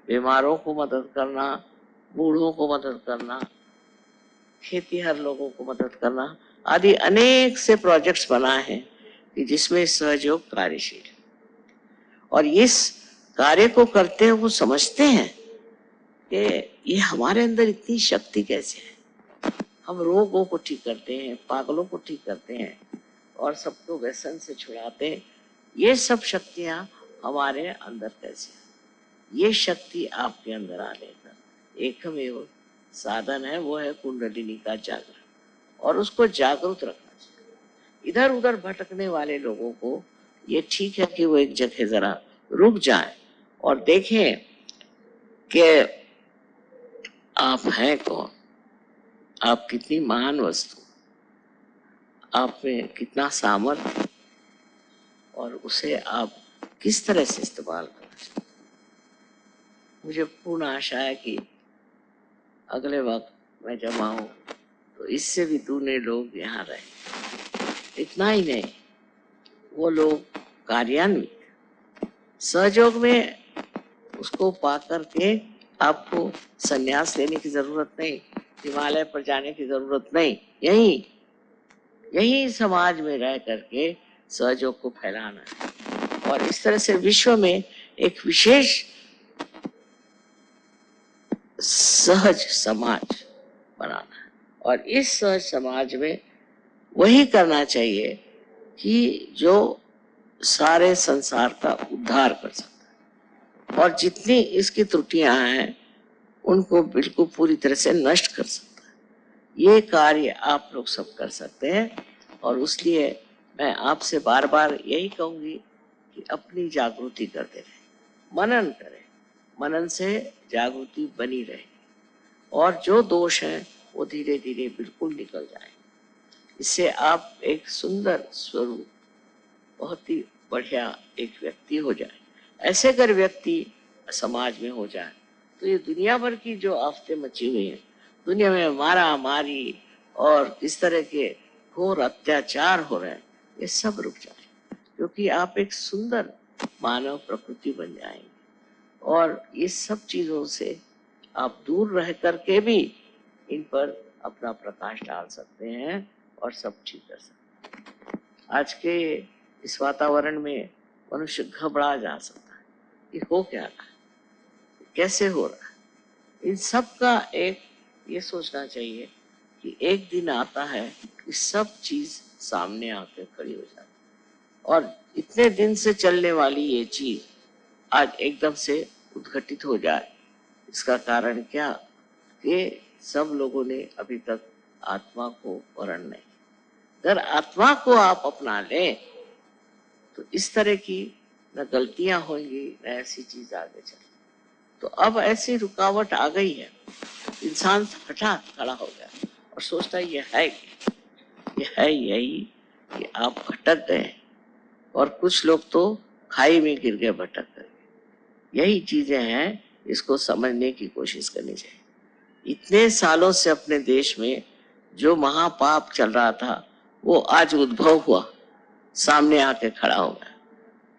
बीमारों को मदद करना, बूढ़ों को मदद करना, खेतीहर लोगों को मदद करना आदि अनेक से प्रोजेक्ट्स बनाए हैं कि जिसमें सहयोग कार्यशील है। और इस कार्य को करते हैं वो समझते हैं कि ये हमारे अंदर इतनी शक्ति कैसे है। हम रोगों को ठीक करते हैं, पागलों को ठीक करते हैं और सबको व्यसन से छुड़ाते हैं। ये सब शक्तियां हमारे अंदर कैसे है। ये शक्ति आपके अंदर आने का एकमेव साधन है, वो है कुंडलिनी का जागरण और उसको जागरूक रखना चाहिए। इधर उधर भटकने वाले लोगों को ये ठीक है कि वो एक जगह जरा रुक जाएं और देखें कि आप हैं कौन, आप कितनी महान वस्तु, आप में कितना सामर्थ्य और उसे आप किस तरह से इस्तेमाल करना चाहिए। मुझे पूर्ण आशा है कि अगले वक्त मैं जब आऊं तो इससे भी दूने लोग यहाँ रहे। इतना ही नहीं, वो लोग कार्यान्वित सहयोग में उसको पा करके आपको संन्यास लेने की जरूरत नहीं, हिमालय पर जाने की जरूरत नहीं, यही समाज में रह करके सहयोग को फैलाना है और इस तरह से विश्व में एक विशेष सहज समाज बनाना है। और इस सहज समाज में वही करना चाहिए कि जो सारे संसार का उद्धार कर सकता है और जितनी इसकी त्रुटियां हैं उनको बिल्कुल पूरी तरह से नष्ट कर सकता है। ये कार्य आप लोग सब कर सकते हैं और उसलिए मैं आपसे बार बार यही कहूंगी कि अपनी जागृति करते रहें, मनन करें, मनन से जागृति बनी रहे और जो दोष हैं वो धीरे धीरे बिल्कुल निकल जाए। इससे आप एक सुंदर स्वरूप, बहुत ही बढ़िया एक व्यक्ति हो जाए। ऐसे अगर व्यक्ति समाज में हो जाए तो ये दुनिया भर की जो आफतें मची हुई हैं, दुनिया में मारा मारी और इस तरह के घोर अत्याचार हो रहे हैं, ये सब रुक जाए, क्योंकि आप एक सुंदर मानव प्रकृति बन जाएंगे और ये सब चीजों से आप दूर रह करके भी इन पर अपना प्रकाश डाल सकते हैं और सब ठीक कर सकते हैं। आज के इस वातावरण में मनुष्य घबरा जा सकता है कि हो क्या रहा है, कैसे हो रहा है। इन सब का एक ये सोचना चाहिए कि एक दिन आता है कि सब चीज सामने आकर खड़ी हो जाती है और इतने दिन से चलने वाली ये चीज आज एकदम से उद्घटित हो जाए। इसका कारण क्या कि सब लोगों ने अभी तक आत्मा को वर्ण नहीं। अगर आत्मा को आप अपना लें तो इस तरह की न गलतियां होंगी न ऐसी चीज आगे चले। तो अब ऐसी रुकावट आ गई है, इंसान हठात खड़ा हो गया और सोचता है ये है क्या? ये है यही कि आप भटक गए और कुछ लोग तो खाई में गिर गए भटक कर। यही चीजें हैं, इसको समझने की कोशिश करनी चाहिए। इतने सालों से अपने देश में जो महापाप चल रहा था वो आज उद्भव हुआ, सामने आके खड़ा हो गया,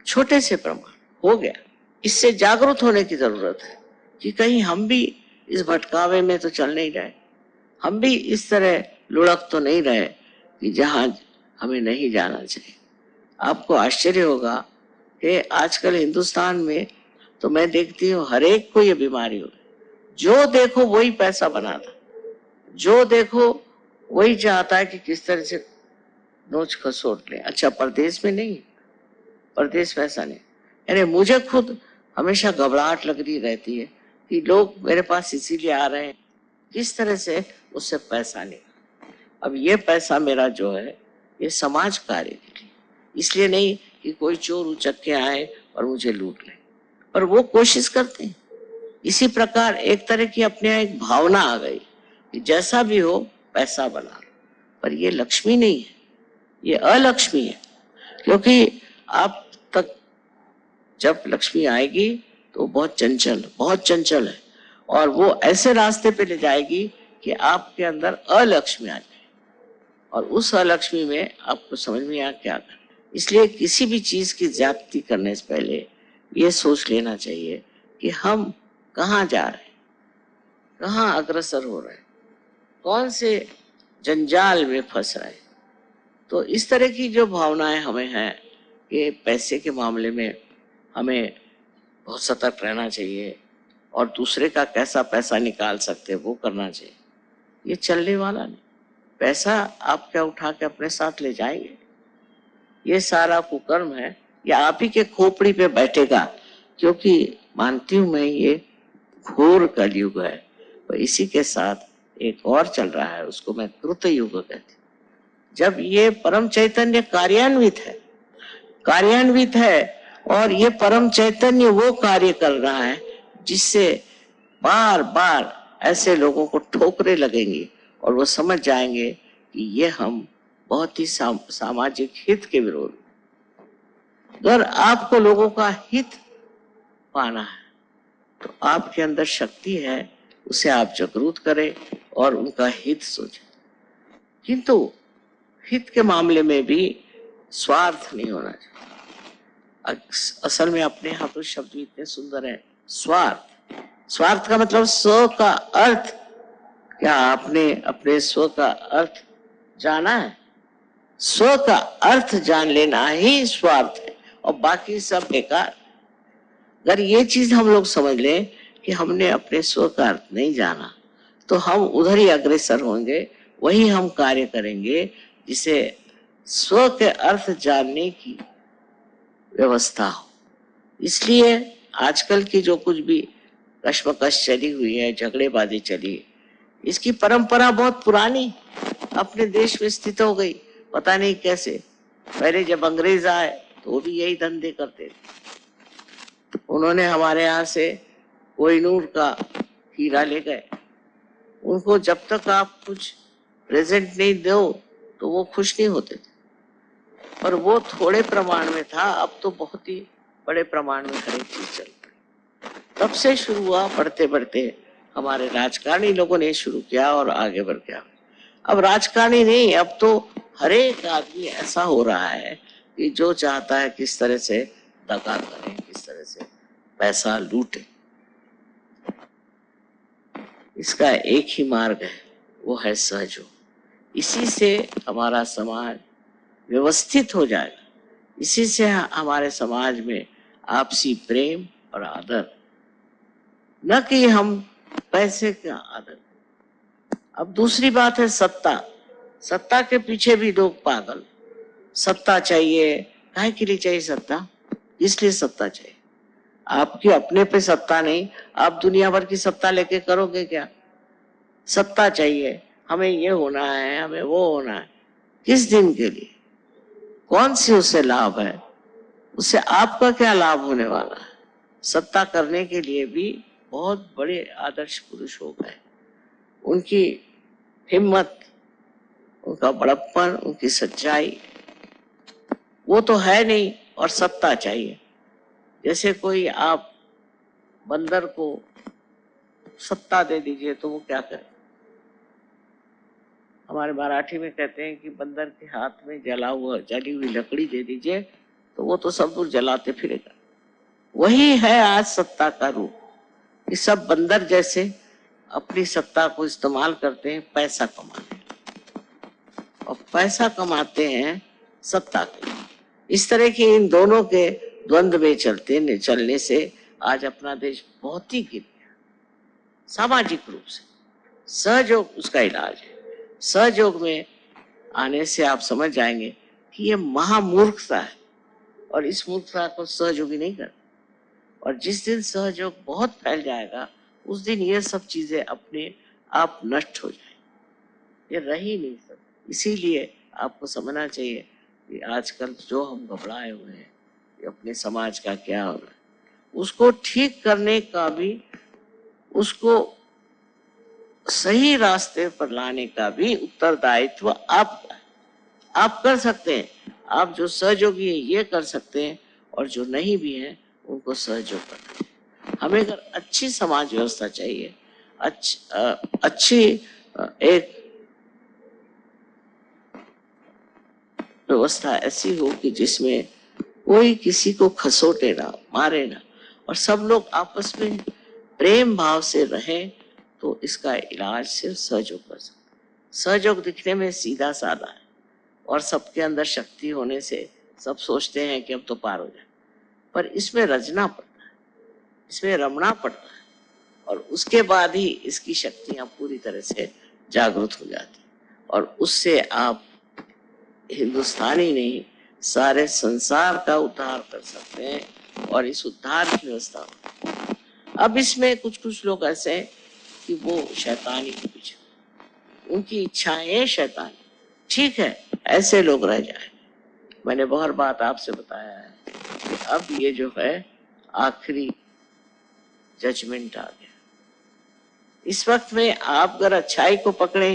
छोटे से प्रमाण हो गया। इससे जागरूक होने की जरूरत है कि कहीं हम भी इस भटकावे में तो चल नहीं रहे, हम भी इस तरह लुढ़क तो नहीं रहे कि जहां हमें नहीं जाना चाहिए। आपको आश्चर्य होगा कि आजकल हिंदुस्तान में तो मैं देखती हूँ हर एक को ये बीमारी हो, जो देखो वही पैसा बनाता, जो देखो वही चाहता है कि किस तरह से नोच खसोट ले। अच्छा, परदेश में नहीं, परदेश वैसा नहीं। यानी मुझे खुद हमेशा घबराहट लग रही रहती है कि लोग मेरे पास इसीलिए आ रहे हैं किस तरह से उससे पैसा नहीं। अब ये पैसा मेरा जो है ये समाज कार्य के लिए, इसलिए नहीं कि कोई चोर उचक के आए और मुझे लूट ले, पर वो कोशिश करते हैं। इसी प्रकार एक तरह की अपने यहाँ एक भावना आ गई कि जैसा भी हो पैसा बना लो, पर ये लक्ष्मी नहीं है, ये अलक्ष्मी है। क्योंकि आप तक जब लक्ष्मी आएगी तो बहुत चंचल है और वो ऐसे रास्ते पे ले जाएगी कि आपके अंदर अलक्ष्मी आ जाए और उस अलक्ष्मी में आपको समझ में आ क्या करना। इसलिए किसी भी चीज की ज्यादती करने से पहले ये सोच लेना चाहिए कि हम कहाँ जा रहे हैं, कहाँ अग्रसर हो रहे हैं, कौन से जंजाल में फंस रहे हैं। तो इस तरह की जो भावनाएं हमें हैं कि पैसे के मामले में हमें बहुत सतर्क रहना चाहिए और दूसरे का कैसा पैसा निकाल सकते हैं वो करना चाहिए, ये चलने वाला नहीं। पैसा आप क्या उठा के अपने साथ ले जाएंगे, ये सारा कुकर्म है, ये आप ही के खोपड़ी पे बैठेगा। क्योंकि मानती हूं मैं ये घोर कलयुग है, और इसी के साथ एक और चल रहा है, उसको मैं कृत युग कहती हूँ। जब ये परम चैतन्य कार्यान्वित है और ये परम चैतन्य वो कार्य कर रहा है जिससे बार बार ऐसे लोगों को ठोकरें लगेंगी और वो समझ जाएंगे कि ये हम बहुत ही सामाजिक हित के विरोध। अगर आपको लोगों का हित पाना है तो आपके अंदर शक्ति है, उसे आप जागरूक करें और उनका हित सोचें। किंतु हित के मामले में भी स्वार्थ नहीं होना चाहिए। असल में अपने यहाँ तो शब्द भी इतने सुंदर है, स्वार्थ का मतलब स्व का अर्थ। क्या आपने अपने स्व का अर्थ जाना है? स्व का अर्थ जान लेना ही स्वार्थ है और बाकी सब बेकार। अगर ये चीज हम लोग समझ लें कि हमने अपने स्व का अर्थ नहीं जाना तो हम उधर ही अग्रसर होंगे, वही हम कार्य करेंगे जिसे स्व के अर्थ जानने की व्यवस्था हो। इसलिए आजकल की जो कुछ भी कश्मकश चली हुई है, झगड़ेबाजी चली है, इसकी परंपरा बहुत पुरानी अपने देश में स्थित हो गई। पता नहीं कैसे, पहले जब अंग्रेज आए तो वो भी यही धंधे करते थे। उन्होंने हमारे यहाँ से कोहिनूर का हीरा ले गए। उनको जब तक आप कुछ प्रेजेंट नहीं दो तो वो खुश नहीं होते थे, और वो थोड़े प्रमाण में था, अब तो बहुत ही बड़े प्रमाण में हर एक चीज चल रही। तब से शुरू हुआ, बढ़ते बढ़ते हमारे राजकारणी लोगों ने शुरू किया और आगे बढ़ गया। अब राजकारणी नहीं, अब तो हर एक आदमी ऐसा हो रहा है कि जो चाहता है किस तरह से दगा करे, किस तरह से पैसा लूटे। इसका एक ही मार्ग है, वो है सहयोग। इसी से हमारा समाज व्यवस्थित हो जाएगा। इसी से हमारे समाज में आपसी प्रेम और आदर, न कि हम पैसे का आदर। अब दूसरी बात है सत्ता। सत्ता के पीछे भी लोग पागल। सत्ता चाहिए, काहे के लिए चाहिए सत्ता? इसलिए सत्ता चाहिए, आपकी अपने पे सत्ता नहीं, आप दुनिया भर की सत्ता लेके करोगे क्या? सत्ता चाहिए, हमें ये होना है, हमें वो होना है। किस दिन के लिए? कौन सी उससे लाभ है? उससे आपका क्या लाभ होने वाला है? सत्ता करने के लिए भी बहुत बड़े आदर्श पुरुष हो गए। उनकी हिम्मत, उनका बड़प्पन, उनकी सच्चाई वो तो है नहीं, और सत्ता चाहिए। जैसे कोई आप बंदर को सत्ता दे दीजिए तो वो क्या करे? हमारे मराठी में कहते हैं कि बंदर के हाथ में जली हुई लकड़ी दे दीजिए तो वो तो सब दूर जलाते फिरेगा। वही है आज सत्ता का रूप, कि सब बंदर जैसे अपनी सत्ता को इस्तेमाल करते हैं पैसा कमाने, और पैसा कमाते हैं सत्ता के लिए। इस तरह के इन दोनों के द्वंद्व में चलने से आज अपना देश बहुत ही गिर गया सामाजिक रूप से। सहयोग उसका इलाज है। सहयोग में आने से आप समझ जाएंगे कि ये महामूर्खता है, और इस मूर्खता को सहयोगी नहीं करता। और जिस दिन सहयोग बहुत फैल जाएगा उस दिन ये सब चीजें अपने आप नष्ट हो जाएंगी, ये रह ही नहीं सकती। इसीलिए आपको समझना चाहिए कि आजकल जो हम घबराए हुए हैं कि अपने समाज का क्या हो रहा है, उसको ठीक करने का भी, उसको सही रास्ते पर लाने का भी उत्तरदायित्व आपका है। आप कर सकते हैं। आप जो सहयोगी है ये कर सकते हैं, और जो नहीं भी है उनको सहयोग करना चाहिए। हमें अगर अच्छी समाज व्यवस्था चाहिए, अच्छी एक व्यवस्था ऐसी हो कि जिसमें कोई किसी को खसोटे ना, मारे ना, और सब लोग आपस में प्रेम भाव से रहें, तो इसका इलाज सिर्फ सहयोग कर सकते। सहयोग दिखने में सीधा साधा है, और सबके अंदर शक्ति होने से सब सोचते हैं कि अब तो पार हो जाए, पर इसमें रचना पड़ता है, इसमें रमना पड़ता है, और उसके बाद ही इसकी शक्तियां पूरी तरह से जागृत हो जाती, और उससे आप हिंदुस्तानी नहीं सारे संसार का उद्धार कर सकते हैं, और इस उद्धार की व्यवस्था। अब इसमें कुछ कुछ लोग ऐसे हैं कि वो शैतानी के पीछे, उनकी इच्छाएं शैतानी। ठीक है, ऐसे लोग रह जाए। मैंने बहुत बात आपसे बताया है कि अब ये जो है आखिरी जजमेंट आ गया। इस वक्त में आप अगर अच्छाई को पकड़े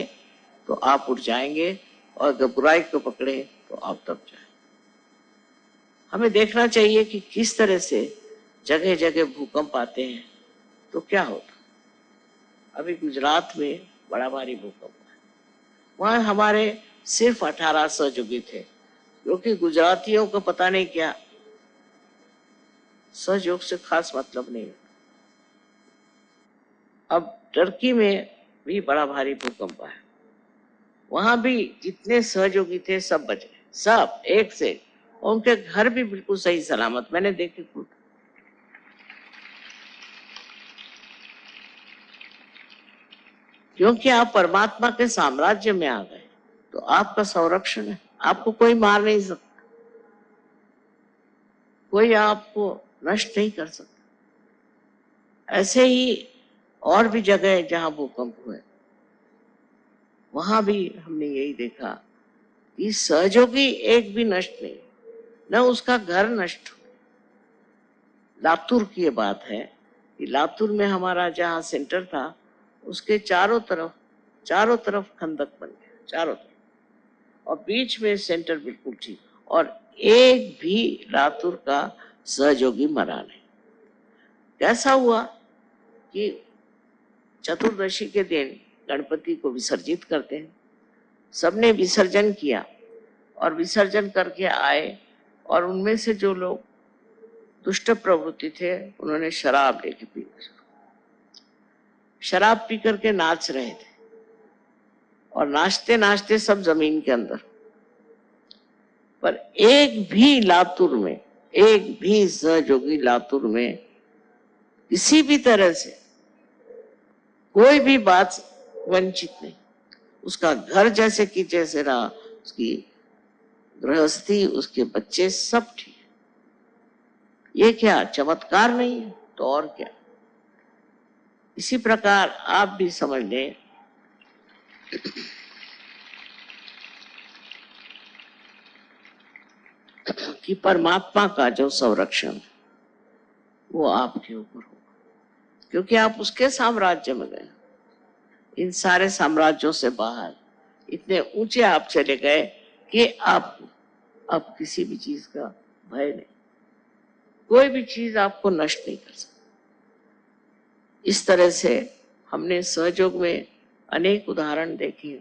तो आप उठ जाएंगे, और अगर बुराई को पकड़े तो आप दब जाए। हमें देखना चाहिए कि किस तरह से जगह जगह भूकंप आते हैं तो क्या होता। अभी गुजरात में बड़ा भारी भूकंप है, वहां हमारे सिर्फ 18 सहयोगी थे, क्योंकि गुजरातियों को पता नहीं क्या सहयोग से खास मतलब नहीं। अब टर्की में भी बड़ा भारी भूकंप है, वहां भी जितने सहयोगी थे सब बच गए, सब एक से, उनके घर भी बिल्कुल सही सलामत, मैंने देखे खुद। क्योंकि आप परमात्मा के साम्राज्य में आ गए तो आपका संरक्षण है, आपको कोई मार नहीं सकता, कोई आपको नष्ट नहीं कर सकता। ऐसे ही और भी जगह जहां भूकंप हुए वहां भी हमने यही देखा कि सहयोगी एक भी नष्ट नहीं, न उसका घर नष्ट हुआ। लातूर की ये बात है कि लातूर में हमारा जहाँ सेंटर था उसके चारों तरफ खंदक बन गया, चारों तरफ, और बीच में सेंटर बिल्कुल ठीक, और एक भी लातूर का सहयोगी मरा नहीं। कैसा हुआ कि चतुर्दशी के दिन गणपति को विसर्जित करते हैं, सबने विसर्जन किया और विसर्जन करके आए, और उनमें से जो लोग दुष्ट प्रवृत्ति थे उन्होंने शराब लेके पीना शुरू, शराब पी करके नाच रहे थे, और नाचते नाचते सब जमीन के अंदर। पर एक भी लातूर में, एक भी सहयोगी लातूर में किसी भी तरह से कोई भी बात वंचित नहीं, उसका घर जैसे कि जैसे रहा, उसकी गृहस्थी, उसके बच्चे सब ठीक। ये क्या चमत्कार नहीं है तो और क्या। इसी प्रकार आप भी समझ लें कि परमात्मा का जो संरक्षण वो आपके ऊपर होगा, क्योंकि आप उसके साम्राज्य में गए। इन सारे साम्राज्यों से बाहर इतने ऊंचे आप चले गए कि आप अब किसी भी चीज का भय नहीं, कोई भी चीज आपको नष्ट नहीं कर सकती। इस तरह से हमने सहयोग में अनेक उदाहरण देखे,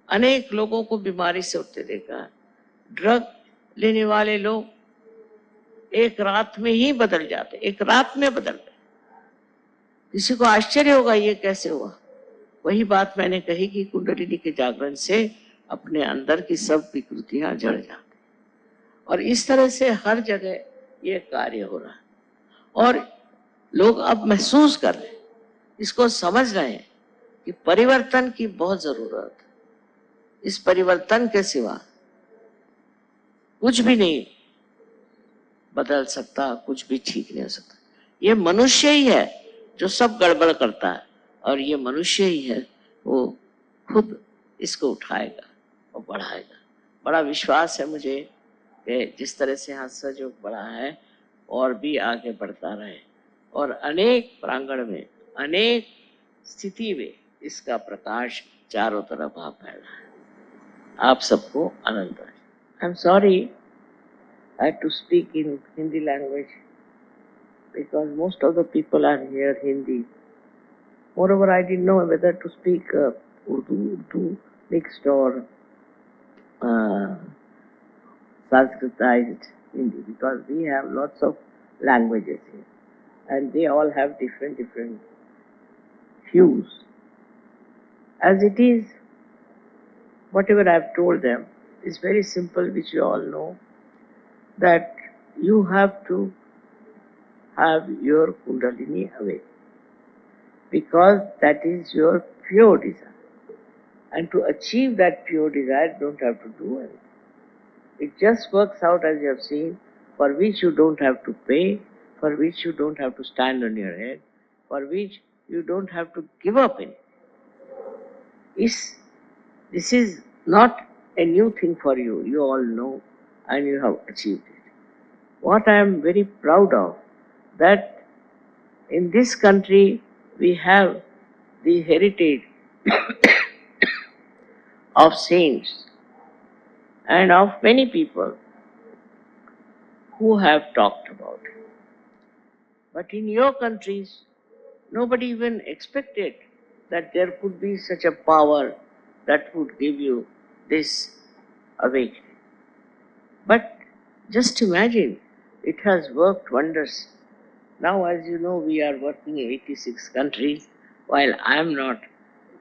अनेक लोगों को बीमारी से उठते देखा। ड्रग लेने वाले लोग एक रात में ही बदल जाते, एक रात में बदल गए। किसी को आश्चर्य होगा ये कैसे हुआ। वही बात मैंने कही कि कुंडलिनी के जागरण से अपने अंदर की सब विकृतियां जड़ जाती, और इस तरह से हर जगह ये कार्य हो रहा है, और लोग अब महसूस कर रहे हैं, इसको समझ रहे हैं कि परिवर्तन की बहुत जरूरत है। इस परिवर्तन के सिवा कुछ भी नहीं बदल सकता, कुछ भी ठीक नहीं हो सकता। ये मनुष्य ही है जो सब गड़बड़ करता है, और ये मनुष्य ही है वो खुद इसको उठाएगा और बढ़ाएगा। बड़ा विश्वास है मुझे कि जिस तरह से यहाँ सहयोग बढ़ा है और भी आगे बढ़ता रहे, और अनेक प्रांगण में, अनेक स्थिति में इसका प्रकाश चारों तरफ आ फैला है। आप सबको आनंद आए। I am sorry I had to speak in Hindi language because most of the people are here Hindi. Moreover, I didn't know whether to speak Urdu mixed or Sanskritized Hindi, because we have lots of languages here and they all have different hues. As it is, whatever I have told them is very simple, which you all know, that you have to have your Kundalini awake, because that is your pure desire. And to achieve that pure desire, you don't have to do anything. It just works out as you have seen, for which you don't have to pay, for which you don't have to stand on your head, for which you don't have to give up anything. This is not a new thing for you. You all know and you have achieved it. What I am very proud of, that in this country we have the heritage of saints and of many people who have talked about it. But in your countries, nobody even expected that there could be such a power that would give you this awakening. But just imagine, it has worked wonders. Now, as you know, we are working in 86 countries. While I am not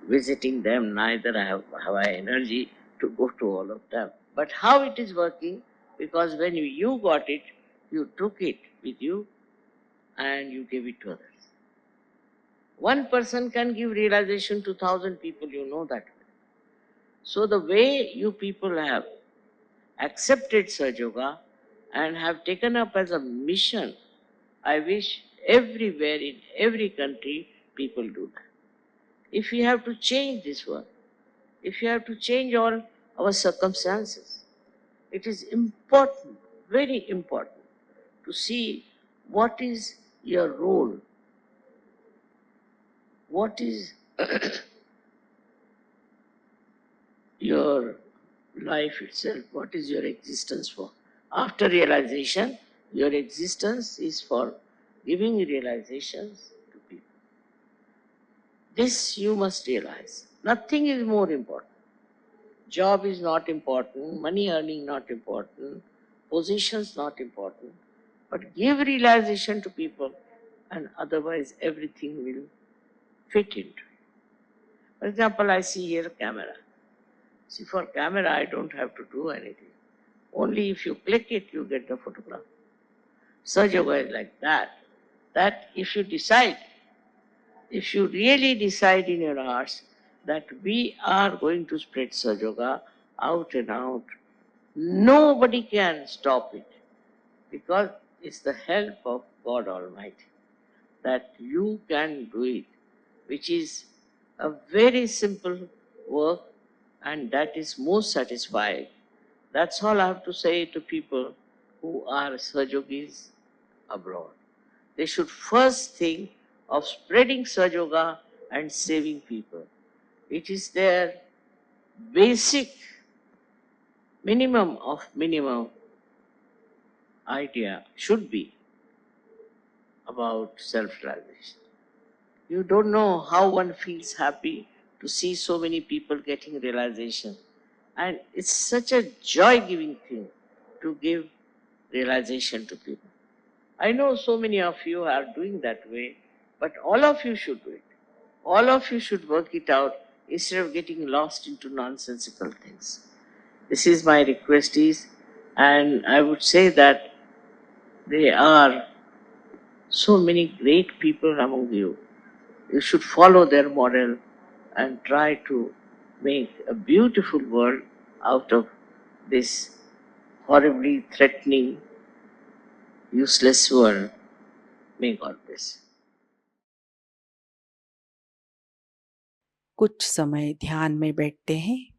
visiting them, neither have I energy to go to all of them. But how it is working? Because when you got it, you took it with you and you gave it to others. One person can give realization to 1,000 people, you know that. So the way you people have accepted Sahaja Yoga and have taken up as a mission, I wish everywhere in every country people do that. If we have to change this world, if you have to change all our circumstances, it is important, very important, to see what is your role, what is your life itself, what is your existence for. After realization, your existence is for giving realizations to people. This you must realize. Nothing is more important. Job is not important, money earning not important, positions not important, but give realization to people and otherwise everything will fit into it. For example, I see here a camera. See, for camera I don't have to do anything. Only if you click it, you get the photograph. Sahaja Yoga is like that. That if you decide, if you really decide in your hearts that we are going to spread Sahaja Yoga out and out, nobody can stop it because it's the help of God Almighty that you can do it, which is a very simple work and that is most satisfying. That's all I have to say to people who are Sahajogis abroad. They should first think of spreading Sahaja Yoga and saving people. It is their basic minimum of minimum idea should be about self-realization. You don't know how one feels happy to see so many people getting realization. And it's such a joy-giving thing to give realization to people. I know so many of you are doing that way, but all of you should do it. All of you should work it out instead of getting lost into nonsensical things. This is my request is, and I would say that there are so many great people among you. You should follow their model and try to make a beautiful world out of this horribly threatening, useless world. May God bless. कुछ समय ध्यान में बैठते हैं।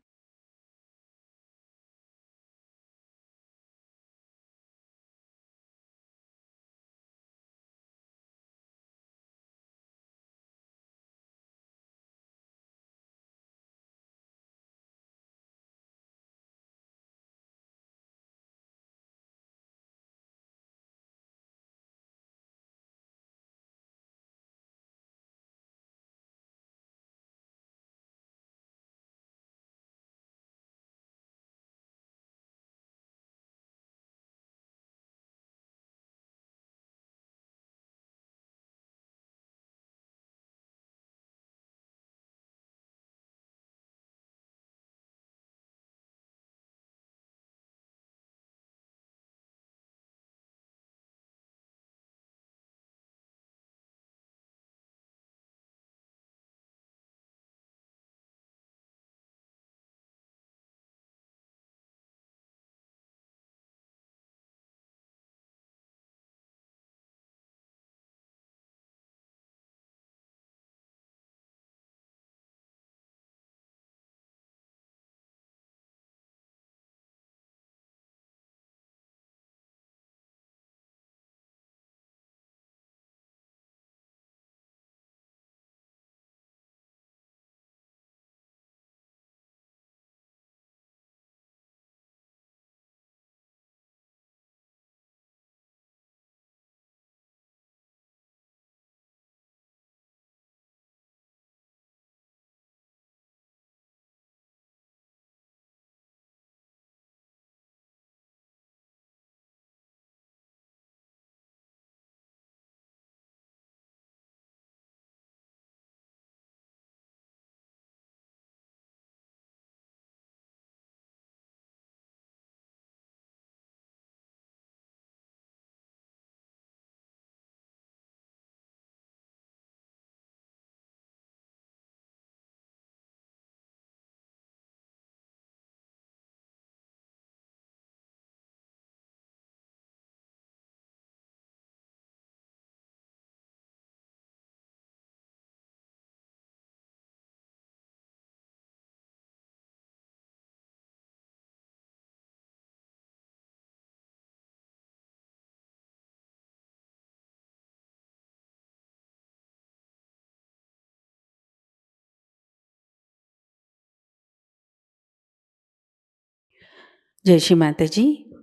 जय श्री माता जी।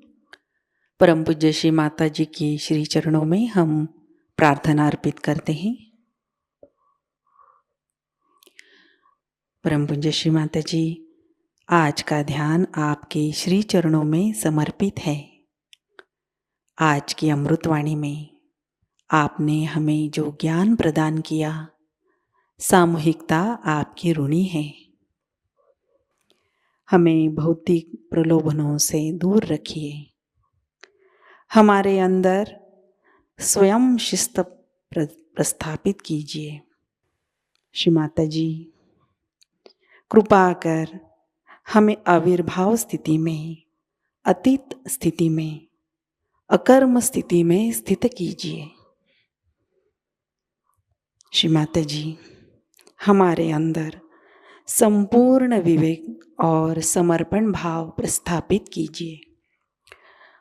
परम पूज्य श्री माता जी की श्री चरणों में हम प्रार्थना अर्पित करते हैं। परम पूज्य श्री माता जी, आज का ध्यान आपके श्री चरणों में समर्पित है। आज की अमृतवाणी में आपने हमें जो ज्ञान प्रदान किया, सामूहिकता आपकी ऋणी है। हमें भौतिक प्रलोभनों से दूर रखिए। हमारे अंदर स्वयं शिस्त प्रस्थापित कीजिए। श्री माता जी, कृपा कर हमें आविर्भाव स्थिति में, अतीत स्थिति में, अकर्म स्थिति में स्थित कीजिए। श्री माता जी, हमारे अंदर संपूर्ण विवेक और समर्पण भाव प्रस्थापित कीजिए।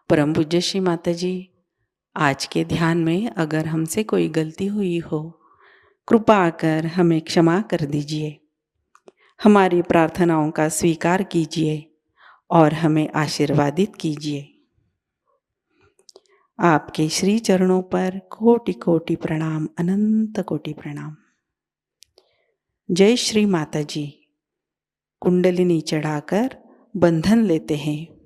परम पूज्य श्री माता जी, आज के ध्यान में अगर हमसे कोई गलती हुई हो, कृपा कर हमें क्षमा कर दीजिए। हमारी प्रार्थनाओं का स्वीकार कीजिए और हमें आशीर्वादित कीजिए। आपके श्री चरणों पर कोटि कोटि प्रणाम, अनंत कोटि प्रणाम। जय श्री माता जी। कुंडलिनी चढ़ाकर बंधन लेते हैं।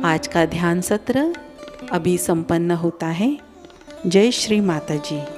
आज का ध्यान सत्र अभी संपन्न होता है। जय श्री माता जी।